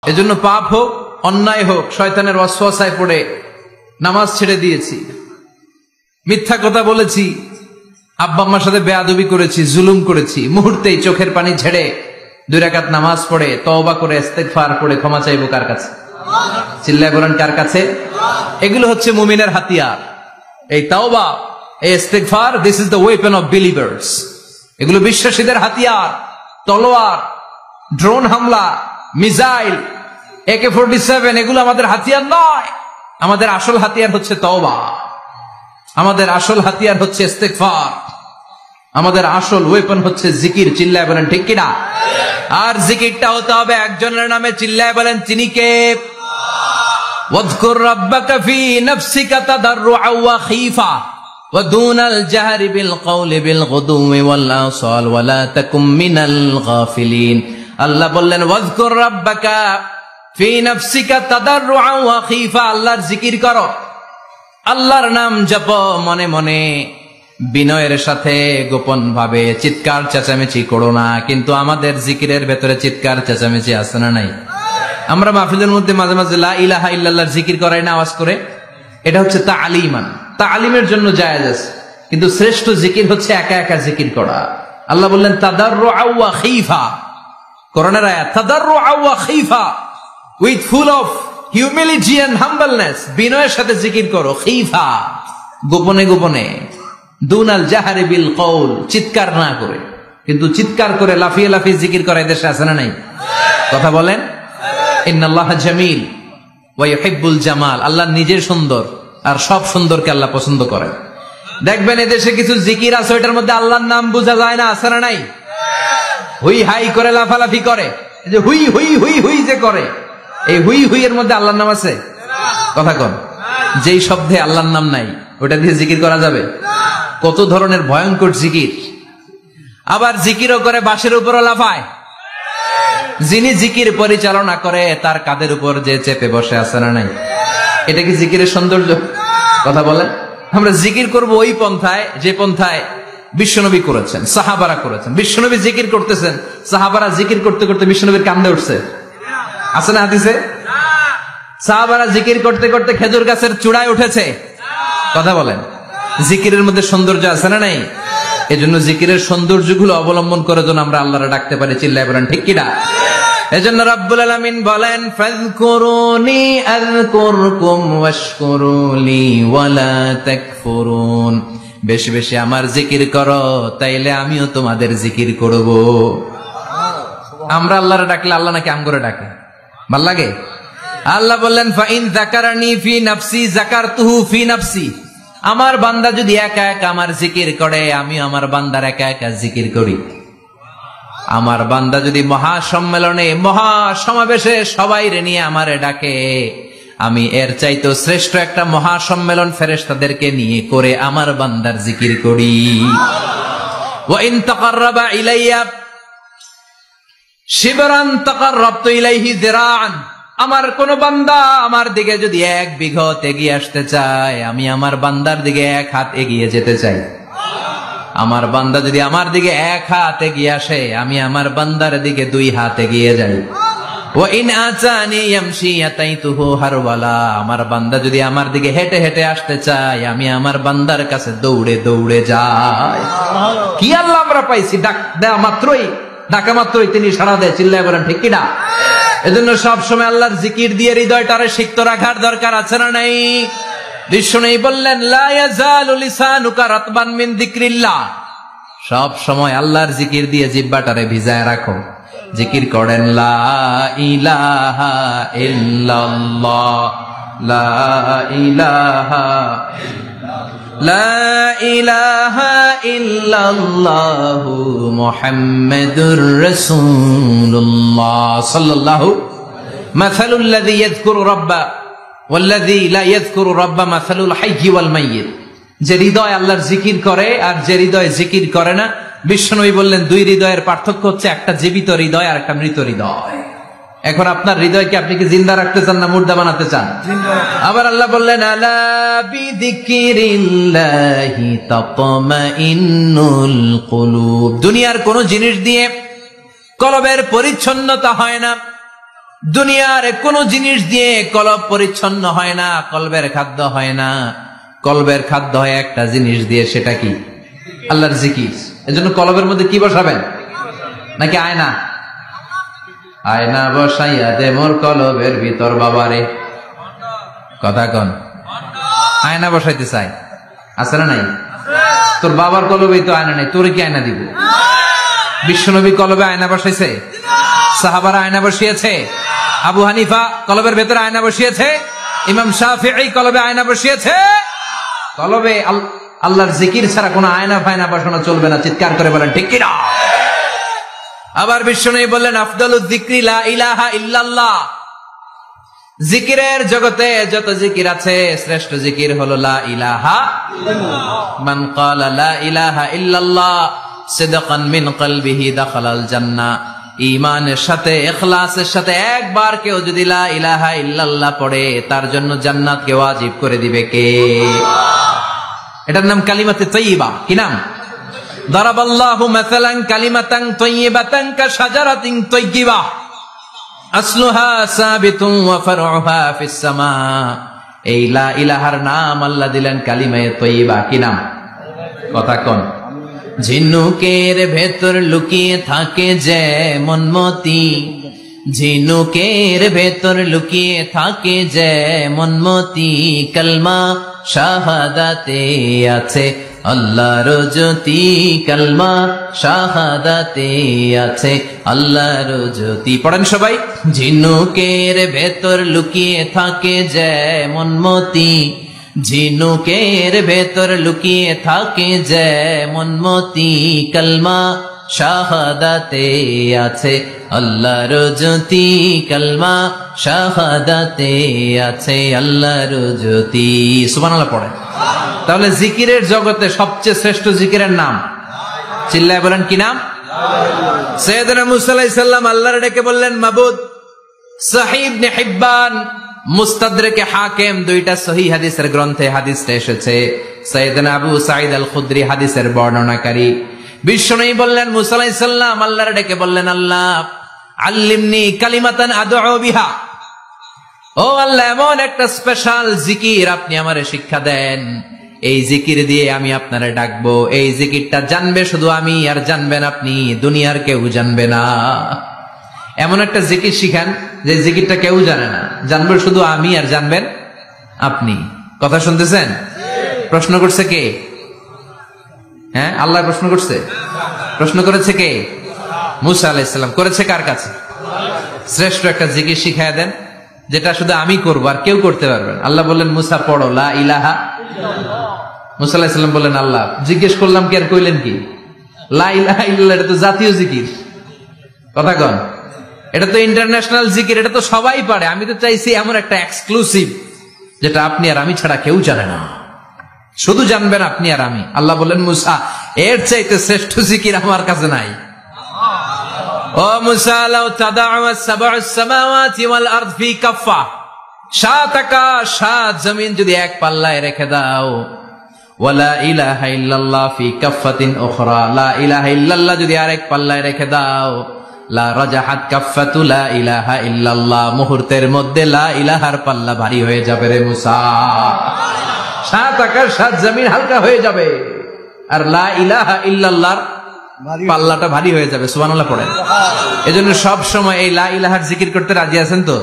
এজন্য পাপ হোক অন্যায় হোক শয়তানের ওয়াসওয়াসায় পড়ে নামাজ ছেড়ে দিয়েছি, মিথ্যা কথা বলেছি, আব্বা আম্মার সাথে বেয়াদবি করেছি, জুলুম করেছি, মুহূর্তেই চোখের পানি ঝেড়ে 2 রাকাত নামাজ পড়ে তওবা করে ইস্তেগফার করে ক্ষমা চাইবো কার কাছে? চিল্লায় বলেন কার কাছে? এগুলো হচ্ছে মুমিনের হাতিয়ার। এই তাওবা, এই ইস্তেগফার, this is the weapon of believers. এগুলো বিশ্বাসীদের হাতিয়ার। তলোয়ার, ড্রোন হামলা, মিসাইল, AK-47 এগুলো আমাদের হাতিয়ার নয়। আমাদের আসল হাতিয়ার হচ্ছে তওবা, আমাদের আসল হাতিয়ার হচ্ছে ইস্তেগফার, আমাদের আসল ওয়েপন হচ্ছে জিকির। চিল্লায় বলেন ঠিক কিনা? আর জিকিরটা হতে হবে একজনের নামে। চিল্লায় বলেন তিনি কে? ওয়াযকুর রাব্বাকা ফি নাফসিকা তাদাররুআ ওয়া খীফা ওয়া দুনাল জাহরি বিল কওলি বিল গুদুমি ওয়াল আসাল ওয়া লা তাকুম মিনাল গাফিলিন। আল্লাহ বললেন ওয়াযকুর রাব্বাকা ফি নাফসিকা তাদাররুআ ওয়া খীফা, আল্লাহর জিকির করো, আল্লাহর নাম জপো মনে মনে, বিনয়ের সাথে, গোপন ভাবে, চিৎকার চেঁচামেচি করো না। কিন্তু আমাদের জিকিরের ভেতরে চিৎকার চেঁচামেচি আছে না নাই? আমরা মাহফিলের মধ্যে মাঝে মাঝে লা ইলাহা ইল্লাল্লাহর জিকির করাই না আওয়াজ করে। এটা হচ্ছে তালিমান, তালিমের জন্য জায়েজ আছে। কিন্তু শ্রেষ্ঠ জিকির হচ্ছে একা একা জিকির করা। আল্লাহ বললেন তাদাররুআ ওয়া খীফা, কোরআনের আয়াত, তাদাররুআ ওয়া খীফা, with full of humility and humbleness, বিনয়ের সাথে জিকির করো। খীফা, গোপনে গোপনে। দুনাল জাহারি বিল কওল, চিৎকার না করে। কিন্তু চিৎকার করে লাফিয়ে লাফিয়ে জিকির করা এদেশে আছে না নাই? কথা বলেন। ইন্নাল্লাহা জামিল ওয়া ইউহিব্বুল জামাল, আল্লাহ নিজে সুন্দর আর সব সুন্দরকে আল্লাহ পছন্দ করেন। দেখবেন এদেশে কিছু জিকির আছে ওইটার মধ্যে আল্লাহর নাম বোঝা যায় না, আছে না নাই? হুই হাই করে লাফালাফি করে, যে হুই হুই হুই হুই যে করে, এই হুই হুই এর মধ্যে আল্লাহর নাম আছে? কথা কন। যেই শব্দে আল্লাহর নাম নাই ওটা দিয়ে জিকির করা যাবে? কত ধরনের ভয়ঙ্কর জিকির। আবার জিকিরও করে বাঁশের উপরও লাফায়। যিনি জিকির পরিচালনা করে তার কাঁধের উপর যে চেপে বসে, আছে না নাই? এটা কি জিকিরের সৌন্দর্য? কথা বলেন। আমরা জিকির করব ওই পন্থায় যে পন্থায় বিশ্বনবী করেছেন, সাহাবারা করেছেন। বিশ্বনবী জিকির করতেছেন, সাহাবারা জিকির করতে করতে বিশ্বনবীর কান্দে উঠছে, আছে না হাদিসে? সাহাবারা জিকির করতে করতে খেজুর গাছের চূড়ায় উঠেছে। কথা বলেন। জিকিরের মধ্যে সৌন্দর্য আছে না নাই? এজন্য জিকিরের সৌন্দর্যগুলো অবলম্বন করে যেন আমরা আল্লাহরে ডাকতে পারি। চিল্লায় বলেন ঠিক কিনা? এজন্য রাব্বুল আলামিন বলেন ফাযকুরুনি আযকুরকুম ওয়াশকুরুলি ওয়ালা তাকফুরুন, বেশি বেশি আমার জিকির করো তাইলে আমিও তোমাদের জিকির করব। আমরা আল্লাহরে ডাকলে আল্লাহ নাকি আম করে ডাকে? ভাল লাগে? আল্লাহ বললেন ফাইন যাকারানি ফি নাফসি যাকারতুহু ফি নাফসি, আমার বান্দা যদি একা একা আমার জিকির করে আমি আমার বান্দার একা একা জিকির করি। আমার বান্দা যদি মহাসম্মেলনে মহাসমাবেশে সবাই রে নিয়ে আমারে ডাকে, আমি এর চাইতো শ্রেষ্ঠ একটা মহাসম্মেলন ফেরেশতাদেরকে নিয়ে করে আমার বান্দার জিকির করি। ওয়া ইন তাকাররাবা ইলাইয়া শিবরান তাকাররাবতু ইলাইহি যিরাআন, আমার কোন বান্দা আমার দিকে যদি 1 বিঘত এগিয়ে আসতে চায় আমি আমার বান্দার দিকে 1 হাত এগিয়ে যেতে চাই। আমার বান্দা যদি আমার দিকে 1 হাত এগিয়ে আসে আমি আমার বান্দার দিকে 2 হাত এগিয়ে যাই। ওয়া ইন আতানি ইয়ামশি আতাইতুহু হারওয়ালা, আমার বান্দা যদি আমার দিকে হেঁটে হেঁটে আসতে চায় আমি আমার বান্দার কাছে দৌড়ে দৌড়ে যাই। কি আল্লাহ আমরা পাইছি, ডাক দেয়া মাত্রই, ডাকা মাত্রই তিনি সাড়া দেয়। চিল্লায় বলেন ঠিক কিনা? এজন্য সব সময় আল্লাহর জিকির দিয়ে হৃদয়টারে সিক্ত রাখার দরকার আছে না নাই? বিষ্ণু বললেন লা ইয়াজালু লিসানুকা রাতবান মিন যিকরিল্লাহ, সব সময় আল্লাহর জিকির দিয়ে জিহ্বাটারে ভিজায় রাখো। জিকির করেন লা ইলাহা ইল্লাল্লাহ, লা ইলাহা লা ইলাহা ইল্লাল্লাহু মুহাম্মাদুর রাসূলুল্লাহ সাল্লাল্লাহু মাসালুল লাযী ইয়াযকুরু রাব্বা ওয়াল লাযী লা ইয়াযকুরু রাব্বা মাসালুল হাইয়্যি ওয়াল মাইয়্যিত, যে হৃদয় আল্লাহর জিকির করে আর যে হৃদয় জিকির করে না। বিশ্বনবী বললেন 2 হৃদয়ের পার্থক্য হচ্ছে একটা জীবিত হৃদয় আর একটা মৃত হৃদয়। এখন আপনার হৃদয়কে আপনি কি জিন্দা রাখতে চান না মুর্দা বানাতে চান? আবার আল্লাহ বললেন আলা বিযিকরিল্লাহি তাতমাইন্নুল কুলুব, দুনিয়ার কোন জিনিস দিয়ে কলবের পরিচ্ছন্নতা হয় না, দুনিয়ার কোনো জিনিস দিয়ে কলব পরিচ্ছন্ন হয় না, কলবের খাদ্য হয় না। কলবের খাদ্য হয় একটা জিনিস দিয়ে, সেটা কি? আল্লাহর জিকির। এজন্য কলবের মধ্যে কি বসাবেন? নাকি আয়না? আয়না বসাইয়া দে মোর কলবের ভিতর বাবারে। কথা কন। আয়না বসাইতে চাই, আছে না নাই? তোর বাবার কলবে তো আয়না নেই, তোর কি আয়না দিব? বিশ্বনবী কলবে আয়না বসাইছে? সাহাবারা আয়না বসিয়েছে? আবু হানিফা কলবের ভেতরে আয়না বসিয়েছে? ইমাম শাফিঈ কলবে আয়না বসিয়েছে? কলবে আল্লাহর জিকির ছাড়া কোনো আয়না ফায়না বসানো চলবে না। চিৎকার করে বলেন ঠিক কিনা? আবার বিশ্বনবী বললেন, আফদালুয যিকরি লা ইলাহা ইল্লাল্লাহ। জিকিরের জগতে যত জিকির আছে, শ্রেষ্ঠ জিকির হলো লা ইলাহা ইল্লাল্লাহ। মান ক্বালা লা ইলাহা ইল্লাল্লাহ সিদকান মিন কলবিহি দাখালাল জান্নাহ। ঈমানের সাথে, ইখলাসের সাথে একবার কেউ যদি লা ইলাহা ইল্লাল্লাহ পড়ে, তার জন্য জান্নাতকে ওয়াজিব করে দিবে কে? এটার নাম কালিমাতে তাইয়্যিবা। কি নাম? দারাবাল্লাহু মাসালান কালিমাতান তাইয়্যিবাতান কাশাজারাতিন তাইয়্যিবা আসলুহা সাবিতুন ওয়া ফারউহা ফিস সামা। এই লা ইলাহার নাম আল্লাহ দিলেন কালিমায়ে তাইয়্যিবা। কি নাম? কথা কোন। ঝিনুকের ভেতর লুকিয়ে থাকে যেমন মতি, ঝিনুকের ভেতর লুকিয়ে থাকে যেমন মতি, কালমা শাহাদাতে আছে আল্লাহর জ্যোতি, কালমা শাহাদাতে আছে আল্লাহর জ্যোতি। পড়েন সবাই। ঝিনুকের ভেতর লুকিয়ে থাকে যেমন মতি, ঝিনুকের ভেতর লুকিয়ে থাকে যেমন মতি, কালমা শাহাদাতে আছে আল্লাহর জ্যোতি, কালমা শাহাদাতে আছে আল্লাহর জ্যোতি। সুবহানাল্লাহ পড়েন। তাহলে জিকিরের জগতে সবচেয়ে শ্রেষ্ঠ জিকিরের নাম, চিল্লায় বলেন কি নাম? সাইয়েদনা মুসা আলাইহিস সালাম আল্লাহর ডেকে বললেন, মাবুদ। সহিহ ইবনে হিব্বান, মুস্তাদরেকে হাকিম, দুইটা সহিহ হাদিসের গ্রন্থে হাদিসটা এসেছে। সাইয়েদনা আবু সাঈদ আল খুদরি হাদিসের বর্ণনাকারী। বিশ্বনবী বললেন, মুসা আলাইহিস সালাম আল্লাহর ডেকে বললেন, আল্লাহ আল্লিমনি কালিমাতান আদউ বিহা। ও আল্লাহ, এমন একটা স্পেশাল জিকির আপনি আমারে শিক্ষা দেন, এই জিকির দিয়ে আমি আপনারে ডাকবো। এই জিকিরটা জানবে শুধু আমি, আর জানবেন আপনি, দুনিয়ার কেউ জানবে না। এমন একটা জিকির শিখান যে জিকিরটা কেউ জানে না, জানবে শুধু আমি, আর জানবেন আপনি। কথা শুনতেছেন? প্রশ্ন করছে কে? হ্যাঁ, আল্লাহ প্রশ্ন করছে। প্রশ্ন করেছে কে? মুসা আলাইহিস সালাম। করেছে কার কাছে? শ্রেষ্ঠ একটা জিকির শিখায় দেন, যেটা শুধু আমি করবো আর কেউ করতে পারবেন। আল্লাহ বললেন, মুসা পড়ো লা ইলাহা। মুসা আলাইহিস সালাম বললেন, আল্লাহ জিজ্ঞেস করলাম কি আর কইলেন কি? লা ইলাহা ইল্লাল্লাহ, এটা তো জাতীয় জিকির। কথা কন। এটা তো ইন্টারন্যাশনাল জিকির, এটা তো সবাই পারে। আমি তো চাইছি এমন একটা এক্সক্লুসিভ, যেটা আপনি আর আমি ছাড়া কেউ জানে না, শুধু জানবেন আপনি আর আমি। আল্লাহ বললেন, মুসা এর চাইতে শ্রেষ্ঠ জিকির আমার কাছে নাই। ও মুসা, লাউ তাদাউ সাবউস সামাওয়াতি ওয়াল আরদ ফি কাফা, সাত আকাশ সাত জমিন যদি এক পাল্লায় রেখে দাও, ওয়ালা ইলাহা ইল্লাল্লাহ ফি কাফাতিন উখরা, লা ইলাহা ইল্লাল্লাহ যদি আরেক পাল্লায় রেখে দাও, লা রাজাহাত কাফাতু লা ইলাহা ইল্লাল্লাহ, মুহূর্তের মধ্যে লা ইলাহার পাল্লা ভারী হয়ে যাবে রে মুসা। সাত আকাশ সাত জমিন হালকা হয়ে যাবে, আর লা ইলাহা ইল্লাল্লাহর পাল্লাটা ভারী হয়ে যাবে। সুবহানাল্লাহ পড়েন। এজন্য সব সময় এই লা ইলাহার জিকির করতে রাজি আছেন তো?